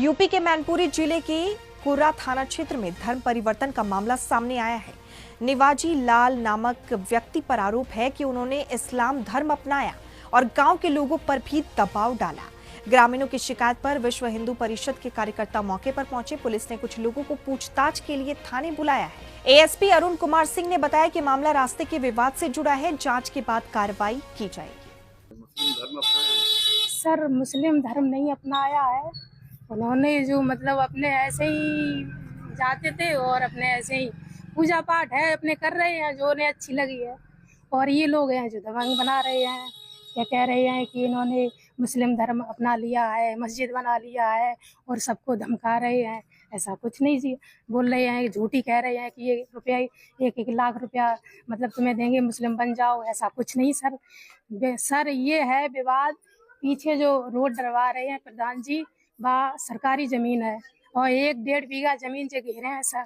UP के मैनपुरी जिले के कुर्रा थाना क्षेत्र में धर्म परिवर्तन का मामला सामने आया है। निवाजी लाल नामक व्यक्ति पर आरोप है कि उन्होंने इस्लाम धर्म अपनाया और गांव के लोगों पर भी दबाव डाला। ग्रामीणों की शिकायत पर विश्व हिंदू परिषद के कार्यकर्ता मौके पर पहुंचे। पुलिस ने कुछ लोगों को पूछताछ के लिए थाने बुलाया है। एएसपी अरुण कुमार सिंह ने बताया कि मामला रास्ते के विवाद से जुड़ा है। जांच के बाद कार्रवाई की जाएगी। सर, मुस्लिम धर्म नहीं अपनाया है। उन्होंने जो मतलब अपने ऐसे ही जाते थे और अपने ऐसे ही पूजा पाठ है अपने कर रहे हैं जो उन्हें अच्छी लगी है। और ये लोग हैं जो दबंग बना रहे हैं, क्या कह रहे हैं कि इन्होंने मुस्लिम धर्म अपना लिया है, मस्जिद बना लिया है और सबको धमका रहे हैं। ऐसा कुछ नहीं जी, बोल रहे हैं, झूठी कह रहे हैं कि ये रुपया 1-1 लाख रुपया मतलब तुम्हें देंगे, मुस्लिम बन जाओ। ऐसा कुछ नहीं सर। सर, ये है विवाद। पीछे जो रोड डलवा रहे हैं प्रधान जी, वह सरकारी जमीन है और 1-1.5 बीघा जमीन से घेरे हैं सर।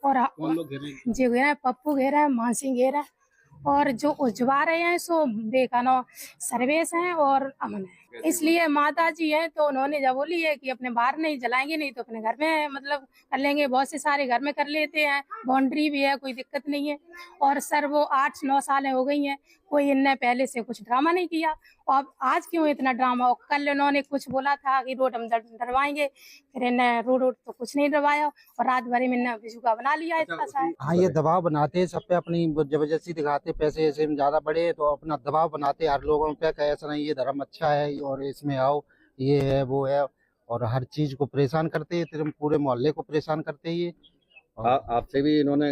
और जो घेरे हैं, पप्पू घेरे हैं, मानसिंह घेरे हैं और जो उजवा रहे हैं सो बेकानो सर्वेश हैं और अमन है। इसलिए माता जी हैं तो उन्होंने जब बोली है कि अपने बाहर नहीं जलाएंगे, नहीं तो अपने घर में मतलब कर लेंगे। बहुत से सारे घर में कर लेते हैं, बाउंड्री भी है, कोई दिक्कत नहीं है। और सर वो 8-9 सालें हो गई हैं, कोई इनने पहले से कुछ ड्रामा नहीं किया। और आज क्यों इतना ड्रामा? कल इन्होंने कुछ बोला था कि रोड हम डरवाएंगे, फिर इन्हें रोड तो कुछ नहीं डरवाया और रात भर में इन्हें बिजुका बना लिया इतना सा। हाँ, ये दबाव बनाते हैं सब पे, अपनी जबरदस्ती दिखाते, पैसे ऐसे में ज्यादा बढ़े तो अपना दबाव बनाते हर लोगों पे कि ऐसा नहीं, ये धर्म अच्छा है और इसमें आओ, ये है वो है, और हर चीज को परेशान करते हैं, पूरे मोहल्ले को परेशान करते हैं ये। आपसे भी इन्होंने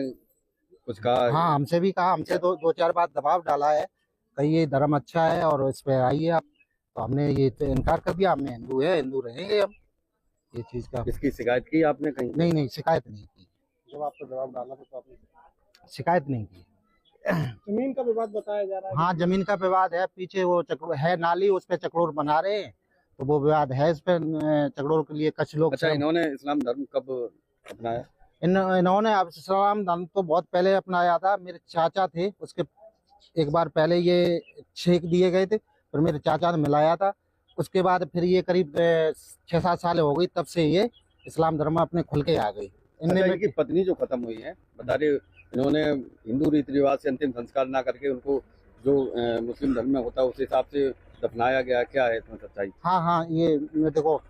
कुछ कहा? हाँ, हमसे भी कहा, हमसे 2-4 बार दबाव डाला है, कहीं ये धर्म अच्छा है और इस पे आइए आप। तो हमने ये तो इनकार कर दिया, हमने हिंदू है, हिंदू रहेंगे हम। ये चीज का इसकी शिकायत की आपने कहीं? नहीं, शिकायत नहीं की। जब आपको दबाव डाला तो आपने शिकायत नहीं की। जमीन का विवाद बताया जा रहा है। हाँ, जमीन का विवाद है। पीछे वो है नाली, उस पे चकड़ोर बना रहे हैं, तो वो विवाद है इस पे। चकड़ोर के लिए कुछ लोग। अच्छा, इन्होंने इस्लाम धर्म कब अपनाया? इन्होंने अब इस्लाम धर्म तो बहुत पहले अपनाया था। मेरे चाचा थे, उसके एक बार पहले ये छेक दिए गए थे, फिर मेरे चाचा ने मिलाया था। उसके बाद फिर ये करीब 6-7 साल हो गई, तब से ये इस्लाम धर्म अपने खुल के आ गई। इनकी पत्नी जो खत्म हुई है, बता रहे इन्होंने हिंदू रीति रिवाज से अंतिम संस्कार ना करके उनको जो मुस्लिम धर्म में होता है उस हिसाब से दफनाया गया। क्या है इसमें सच्चाई? हाँ, ये देखो,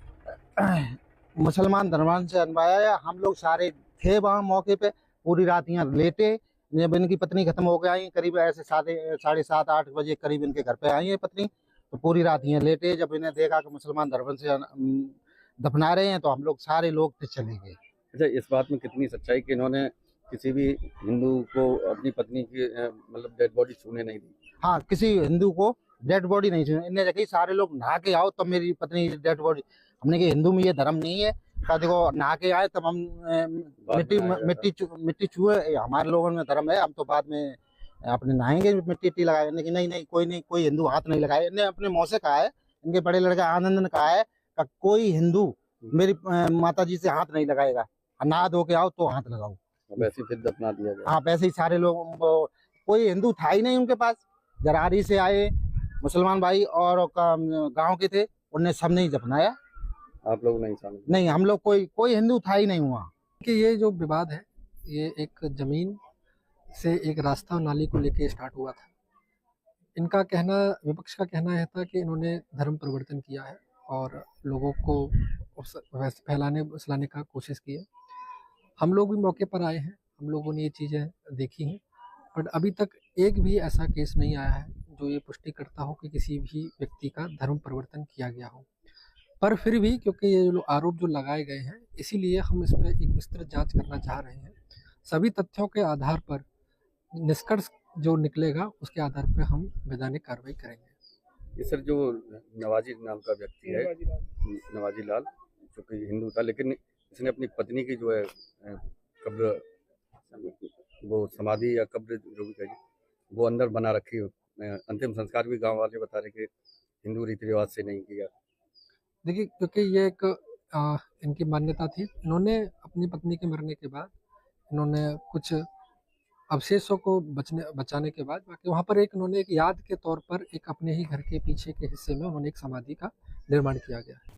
मुसलमान धर्म से अनवाया। हम लोग सारे थे वहाँ मौके पे, पूरी रात यहाँ लेटे। जब इनकी पत्नी खत्म हो गई, करीब ऐसे 7:30-8 बजे करीब इनके घर पे आई है पत्नी, तो पूरी रात यहाँ लेटे। जब इन्हें देखा कि मुसलमान धर्म से दफना रहे हैं तो हम लोग सारे लोग फिर चले गए। अच्छा, इस बात में कितनी सच्चाई कि इन्होंने किसी भी हिंदू को अपनी पत्नी की मतलब डेड बॉडी छूने नहीं दी? हाँ, किसी हिंदू को डेड बॉडी नहीं छूने। इन्हें देखी सारे लोग नहा के आओ तब मेरी पत्नी डेड बॉडी। हमने कहा हिंदू में ये धर्म नहीं है, कहा देखो नहा के आए तब हम मिट्टी छुए। हमारे लोगों में धर्म है, हम तो बाद में अपने नहाएंगे, मिट्टी लगाए। लेकिन नहीं, कोई हिंदू हाथ नहीं लगाए। इन्हें अपने मुँह से कहा है, इनके बड़े लड़के आनंद ने कहा है कि कोई हिंदू मेरी माता जी से हाथ नहीं लगाएगा, नहा धो के आओ तो हाथ लगाओ। वैसे फिर दफना दिया गया? हाँ, वैसे ही सारे लोग। कोई हिंदू था ही नहीं उनके पास। जरारी से आए मुसलमान भाई और गांव के थे, उनने सब नहीं दफनाया। आप लोग नहीं शामिल? नहीं, हम लोग कोई हिंदू था ही नहीं हुआ। कि ये जो विवाद है ये एक जमीन से एक रास्ता नाली को लेके स्टार्ट हुआ था। इनका कहना, विपक्ष का कहना है था कि इन्होंने धर्म परिवर्तन किया है और लोगों को फैलाने का कोशिश की है। हम लोग भी मौके पर आए हैं, हम लोगों ने ये चीज़ें देखी हैं, बट अभी तक एक भी ऐसा केस नहीं आया है जो ये पुष्टि करता हो कि किसी भी व्यक्ति का धर्म परिवर्तन किया गया हो। पर फिर भी क्योंकि ये जो आरोप जो लगाए गए हैं, इसीलिए हम इस पर एक विस्तृत जांच करना चाह रहे हैं। सभी तथ्यों के आधार पर निष्कर्ष जो निकलेगा उसके आधार पर हम वैधानिक कार्रवाई करेंगे। ये सर, जो नवाजी नाम का व्यक्ति है, नवाजी लाल, जो कि हिंदू था, लेकिन इसने अपनी पत्नी की जो है कब्र, वो समाधि या कब्र जो भी कहिए, वो अंदर बना रखी है। अंतिम संस्कार भी गांव वाले बता रहे कि हिंदू रीति रिवाज से नहीं किया। देखिए, क्योंकि ये एक इनकी मान्यता थी। इन्होंने अपनी पत्नी के मरने के बाद इन्होंने कुछ अवशेषों को बचाने के बाद बाकी वहाँ पर इन्होंने एक याद के तौर पर एक अपने ही घर के पीछे के हिस्से में उन्होंने एक समाधि का निर्माण किया गया है।